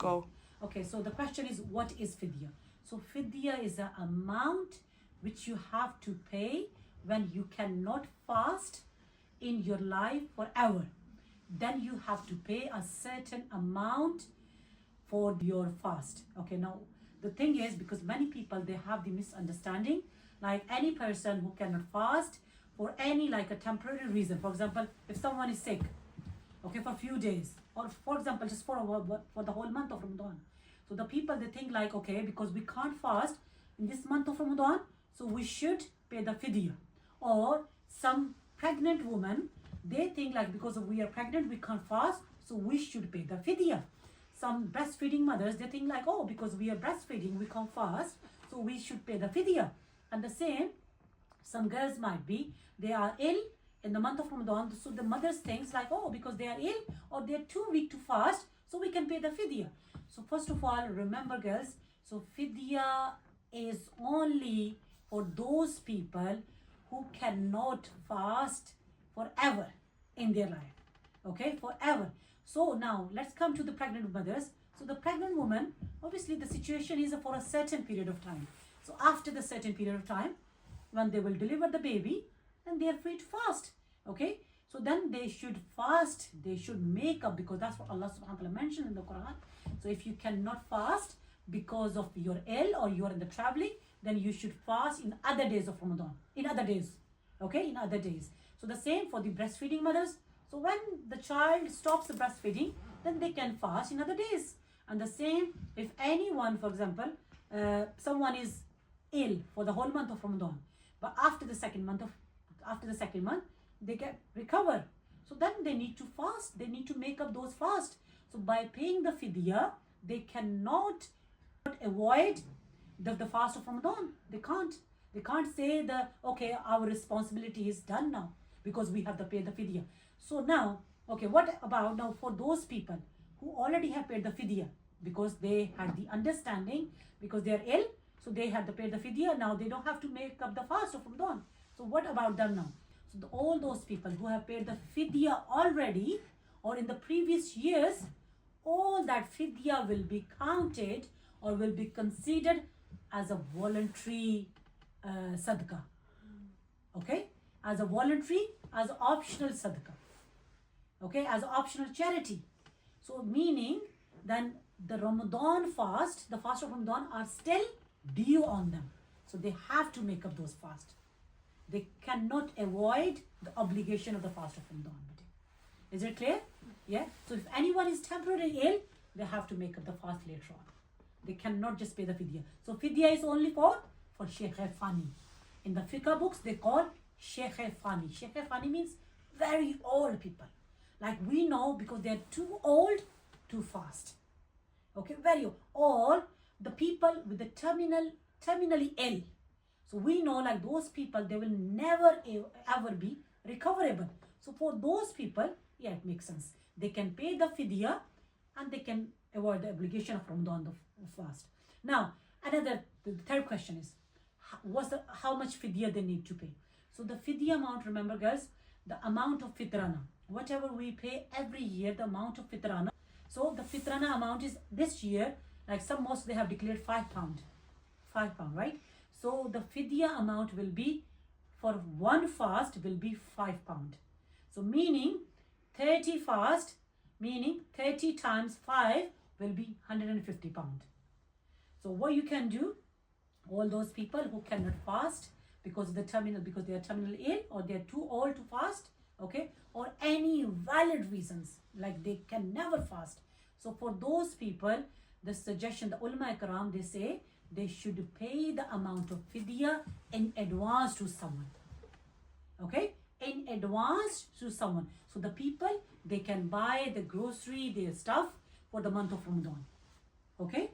Go. Okay, so the question is, what is fidya? So fidya is the amount which you have to pay when you cannot fast in your life forever. Then you have to pay a certain amount for your fast. Okay, now the thing is, because many people, they have the misunderstanding, like any person who cannot fast for any like a temporary reason. For example, if someone is sick, okay, for a few days, or for example just for the whole month of Ramadan. So the people, they think like, okay, because we can't fast in this month of Ramadan, so we should pay the fidya. Or some pregnant woman, they think like, because we are pregnant we can't fast, so we should pay the fidya. Some breastfeeding mothers, they think like, oh, because we are breastfeeding we can't fast, so we should pay the fidya. And the same, some girls might be, they are ill in the month of Ramadan, so the mothers thinks like, oh, because they are ill or they are too weak to fast, so we can pay the fidya. So first of all, remember girls, so fidya is only for those people who cannot fast forever in their life. Okay, forever. So now let's come to the pregnant mothers. So the pregnant woman, obviously the situation is for a certain period of time. So after the certain period of time, when they will deliver the baby, then they are free to fast. Okay, so then they should fast, they should make up, because that's what Allah subhanahu wa ta'ala mentioned in the Quran. So if you cannot fast because of you're ill or you're in the traveling, then you should fast in other days of Ramadan, in other days. Okay, in other days. So the same for the breastfeeding mothers. So when the child stops the breastfeeding, then they can fast in other days. And the same, if anyone, for example, someone is ill for the whole month of Ramadan, but after the second month, they get recover. So then they need to fast. They need to make up those fast. So by paying the fidya, they cannot avoid the fast of Ramadan. They can't. They can't say okay, our responsibility is done now because we have to pay the fidya. So now, okay, what about now for those people who already have paid the fidya because they had the understanding, because they are ill, so they had to pay the fidya. Now they don't have to make up the fast of Ramadan. So what about them now? So all those people who have paid the fidya already or in the previous years, all that fidya will be counted or will be considered as a voluntary sadaqah. Okay, as a voluntary, as an optional sadaqah. Okay, as an optional charity. So meaning then the Ramadan fast, the fast of Ramadan are still due on them. So they have to make up those fasts. They cannot avoid the obligation of the fast of Ramadan. Is it clear? Yeah. So if anyone is temporarily ill, they have to make up the fast later on. They cannot just pay the fidya. So fidya is only for Sheikh Fani. In the fiqh books, they call Sheikh Fani. Sheikh Fani means very old people. Like we know, because they are too old to fast. Okay, very old. Or the people with the terminally ill. So we know like those people, they will never ever be recoverable. So for those people, yeah, it makes sense. They can pay the fidya and they can avoid the obligation of Ramadan, the fast. Now, the third question is, how much fidya they need to pay? So the fidya amount, remember girls, the amount of fitrana, whatever we pay every year, the amount of fitrana. So the fitrana amount is this year, like some mosques, they have declared £5. £5, right? So the fidya amount will be, for one fast will be £5. So meaning 30 fast, meaning 30 times 5 will be £150. So what you can do, all those people who cannot fast because they are terminally ill or they are too old to fast, okay, or any valid reasons like they can never fast. So for those people, the suggestion, the ulama ikram, they say they should pay the amount of fidya in advance to someone. Okay, in advance to someone. So the people, they can buy the grocery, their stuff for the month of Ramadan. Okay,